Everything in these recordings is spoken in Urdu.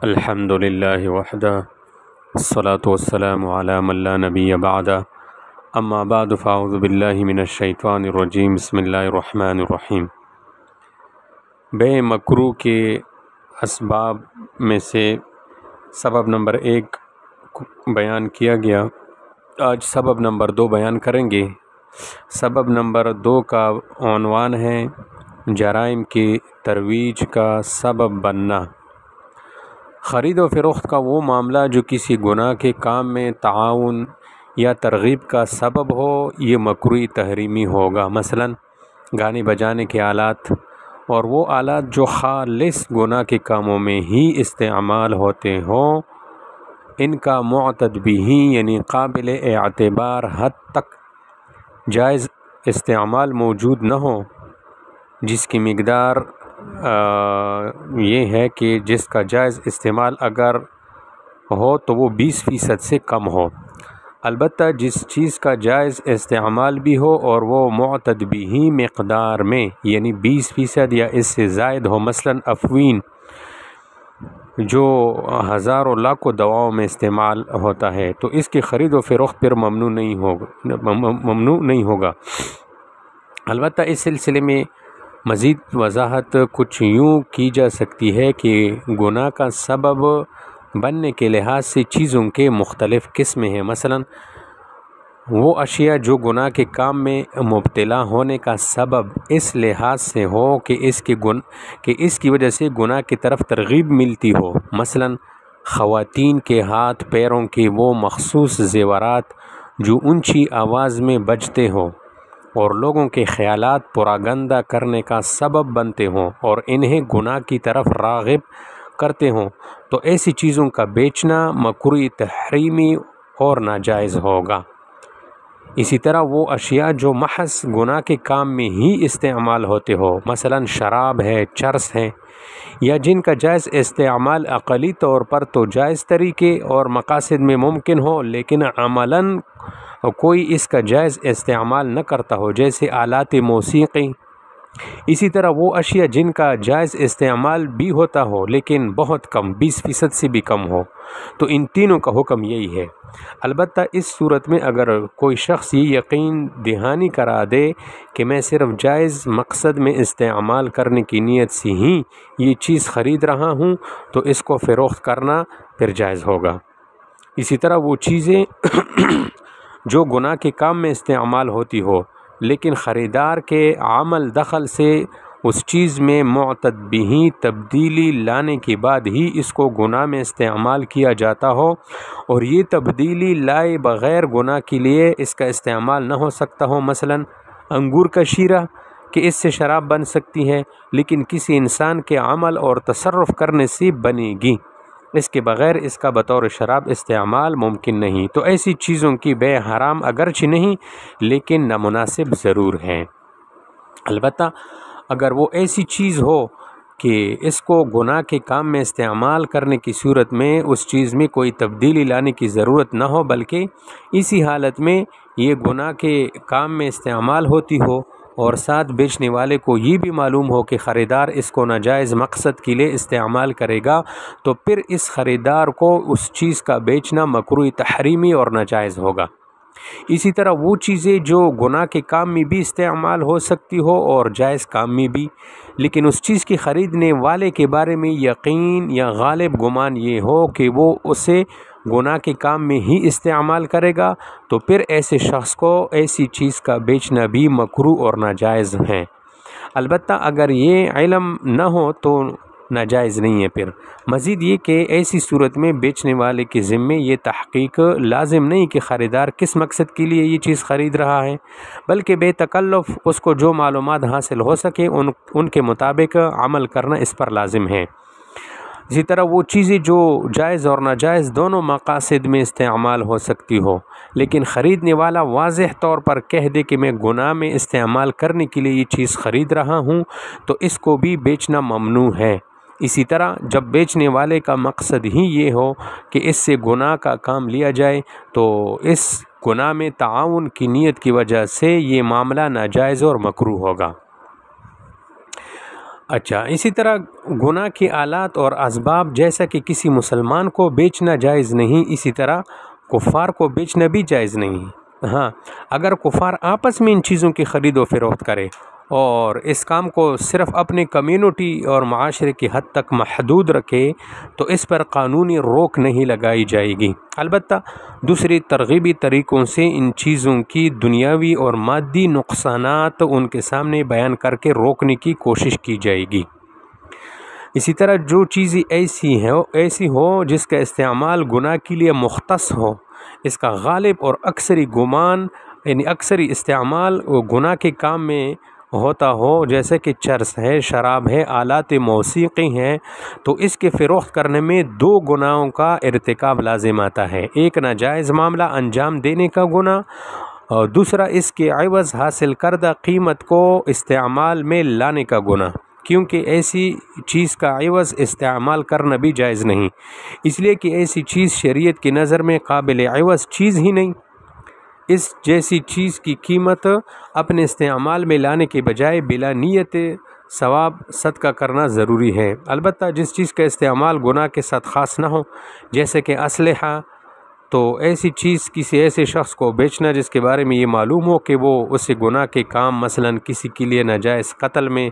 الحمد للہ وحدہ والصلاة والسلام علی من لا نبی بعدہ اما بعد فاعوذ باللہ من الشیطان الرجیم بسم اللہ الرحمن الرحیم۔ بے مکروہ کے اسباب میں سے سبب نمبر 1 بیان کیا گیا، آج سبب نمبر 2 بیان کریں گے۔ سبب نمبر 2 کا عنوان ہے جرائم کی ترویج کا سبب بننا۔ خرید و فروخت کا وہ معاملہ جو کسی گناہ کے کام میں تعاون یا ترغیب کا سبب ہو، یہ مکروہ تحریمی ہوگا۔ مثلا گانے بجانے کے آلات اور وہ آلات جو خالص گناہ کے کاموں میں ہی استعمال ہوتے ہوں، ان کا معتد بھی یعنی قابل اعتبار حد تک جائز استعمال موجود نہ ہو، جس کی مقدار یہ ہے کہ جس کا جائز استعمال اگر ہو تو وہ 20% سے کم ہو۔ البتہ جس چیز کا جائز استعمال بھی ہو اور وہ معتد بھی ہی مقدار میں یعنی 20% یا اس سے زائد ہو، مثلا افیون جو ہزاروں لاکھوں دواؤں میں استعمال ہوتا ہے، تو اس کی خرید و فروخت پھر ممنوع نہیں ہوگا۔ البتہ اس سلسلے میں مزید وضاحت کچھ یوں کی جا سکتی ہے کہ گناہ کا سبب بننے کے لحاظ سے چیزوں کے مختلف قسمیں ہیں۔ مثلا وہ اشیاء جو گناہ کے کام میں مبتلا ہونے کا سبب اس لحاظ سے ہو کہ اس کی وجہ سے گناہ کی طرف ترغیب ملتی ہو، مثلا خواتین کے ہاتھ پیروں کے وہ مخصوص زیورات جو اونچی آواز میں بجتے ہوں اور لوگوں کے خیالات پراگندہ کرنے کا سبب بنتے ہوں اور انہیں گناہ کی طرف راغب کرتے ہوں، تو ایسی چیزوں کا بیچنا مکروہ تحریمی اور ناجائز ہوگا۔ اسی طرح وہ اشیاء جو محض گناہ کے کام میں ہی استعمال ہوتے ہو، مثلا شراب ہے، چرس ہے، یا جن کا جائز استعمال عقلی طور پر تو جائز طریقے اور مقاصد میں ممکن ہو لیکن عملاً کوئی اس کا جائز استعمال نہ کرتا ہو، جیسے آلات موسیقی۔ اسی طرح وہ اشیاء جن کا جائز استعمال بھی ہوتا ہو لیکن بہت کم، 20% سے بھی کم ہو، تو ان تینوں کا حکم یہی ہے۔ البتہ اس صورت میں اگر کوئی شخص یہ یقین دہانی کرا دے کہ میں صرف جائز مقصد میں استعمال کرنے کی نیت سے ہی یہ چیز خرید رہا ہوں، تو اس کو فروخت کرنا پھر جائز ہوگا۔ اسی طرح وہ چیزیں جو گناہ کے کام میں استعمال ہوتی ہو لیکن خریدار کے عمل دخل سے اس چیز میں معتد بھی تبدیلی لانے کے بعد ہی اس کو گناہ میں استعمال کیا جاتا ہو اور یہ تبدیلی لائے بغیر گناہ کے لیے اس کا استعمال نہ ہو سکتا ہو، مثلا انگور کا شیرہ کہ اس سے شراب بن سکتی ہے لیکن کسی انسان کے عمل اور تصرف کرنے سے بنے گی، اس کے بغیر اس کا بطور شراب استعمال ممکن نہیں، تو ایسی چیزوں کی بے حرام اگرچہ نہیں لیکن نامناسب ضرور ہے۔ البتہ اگر وہ ایسی چیز ہو کہ اس کو گناہ کے کام میں استعمال کرنے کی صورت میں اس چیز میں کوئی تبدیلی لانے کی ضرورت نہ ہو بلکہ اسی حالت میں یہ گناہ کے کام میں استعمال ہوتی ہو اور ساتھ بیچنے والے کو یہ بھی معلوم ہو کہ خریدار اس کو ناجائز مقصد کے لیے استعمال کرے گا، تو پھر اس خریدار کو اس چیز کا بیچنا مکروہ تحریمی اور ناجائز ہوگا۔ اسی طرح وہ چیزیں جو گناہ کے کام میں بھی استعمال ہو سکتی ہو اور جائز کام میں بھی، لیکن اس چیز کی خریدنے والے کے بارے میں یقین یا غالب گمان یہ ہو کہ وہ اسے گناہ کے کام میں ہی استعمال کرے گا، تو پھر ایسے شخص کو ایسی چیز کا بیچنا بھی مکروہ اور ناجائز ہے۔ البتہ اگر یہ علم نہ ہو تو ناجائز نہیں ہے۔ پھر مزید یہ کہ ایسی صورت میں بیچنے والے کے ذمے یہ تحقیق لازم نہیں کہ خریدار کس مقصد کے لیے یہ چیز خرید رہا ہے، بلکہ بے تکلف اس کو جو معلومات حاصل ہو سکے ان کے مطابق عمل کرنا اس پر لازم ہے۔ اسی طرح وہ چیزیں جو جائز اور ناجائز دونوں مقاصد میں استعمال ہو سکتی ہو لیکن خریدنے والا واضح طور پر کہہ دے کہ میں گناہ میں استعمال کرنے کے لیے یہ چیز خرید رہا ہوں، تو اس کو بھی بیچنا ممنوع ہے۔ اسی طرح جب بیچنے والے کا مقصد ہی یہ ہو کہ اس سے گناہ کا کام لیا جائے، تو اس گناہ میں تعاون کی نیت کی وجہ سے یہ معاملہ ناجائز اور مکروہ ہوگا۔ اچھا، اسی طرح گناہ کے آلات اور اسباب جیسا کہ کسی مسلمان کو بیچنا جائز نہیں، اسی طرح کفار کو بیچنا بھی جائز نہیں۔ ہاں، اگر کفار آپس میں ان چیزوں کی خرید و فروخت کرے اور اس کام کو صرف اپنے کمیونٹی اور معاشرے کی حد تک محدود رکھے تو اس پر قانونی روک نہیں لگائی جائے گی، البتہ دوسری ترغیبی طریقوں سے ان چیزوں کی دنیاوی اور مادی نقصانات ان کے سامنے بیان کر کے روکنے کی کوشش کی جائے گی۔ اسی طرح جو چیزیں ایسی ہو جس کا استعمال گناہ کے لیے مختص ہو، اس کا غالب اور اکثری گمان یعنی اکثری استعمال گناہ کے کام میں ہوتا ہو، جیسے کہ چرس ہے، شراب ہے، آلات موسیقی ہیں، تو اس کے فروخت کرنے میں دو گناہوں کا ارتکاب لازم آتا ہے، ایک ناجائز معاملہ انجام دینے کا گناہ اور دوسرا اس کے عوض حاصل کردہ قیمت کو استعمال میں لانے کا گناہ، کیونکہ ایسی چیز کا عوض استعمال کرنا بھی جائز نہیں، اس لیے کہ ایسی چیز شریعت کی نظر میں قابل عوض چیز ہی نہیں۔ اس جیسی چیز کی قیمت اپنے استعمال میں لانے کے بجائے بلا نیت ثواب صدقہ کرنا ضروری ہے، البتہ جس چیز کا استعمال گناہ کے ساتھ خاص نہ ہو، جیسے کہ اسلحہ، تو ایسی چیز کسی ایسے شخص کو بیچنا جس کے بارے میں یہ معلوم ہو کہ وہ اسے گناہ کے کام مثلا کسی کے لیے ناجائز قتل میں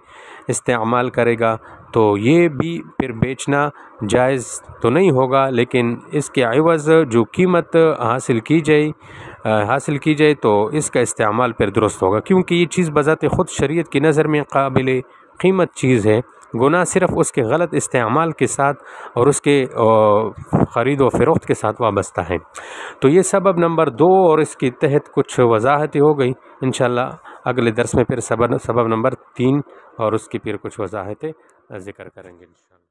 استعمال کرے گا، تو یہ بھی پھر بیچنا جائز تو نہیں ہوگا، لیکن اس کے عوض جو قیمت حاصل کی جائے تو اس کا استعمال پھر درست ہوگا، کیونکہ یہ چیز بذات خود شریعت کی نظر میں قابل قیمت چیز ہے۔ گناہ صرف اس کے غلط استعمال کے ساتھ اور اس کے خرید و فروخت کے ساتھ وابستہ ہے۔ تو یہ سبب نمبر 2 اور اس کے تحت کچھ وضاحتیں ہو گئی، انشاءاللہ اگلے درس میں پھر سبب نمبر 3 اور اس کی پھر کچھ وضاحتیں ذکر کریں گے انشاءاللہ۔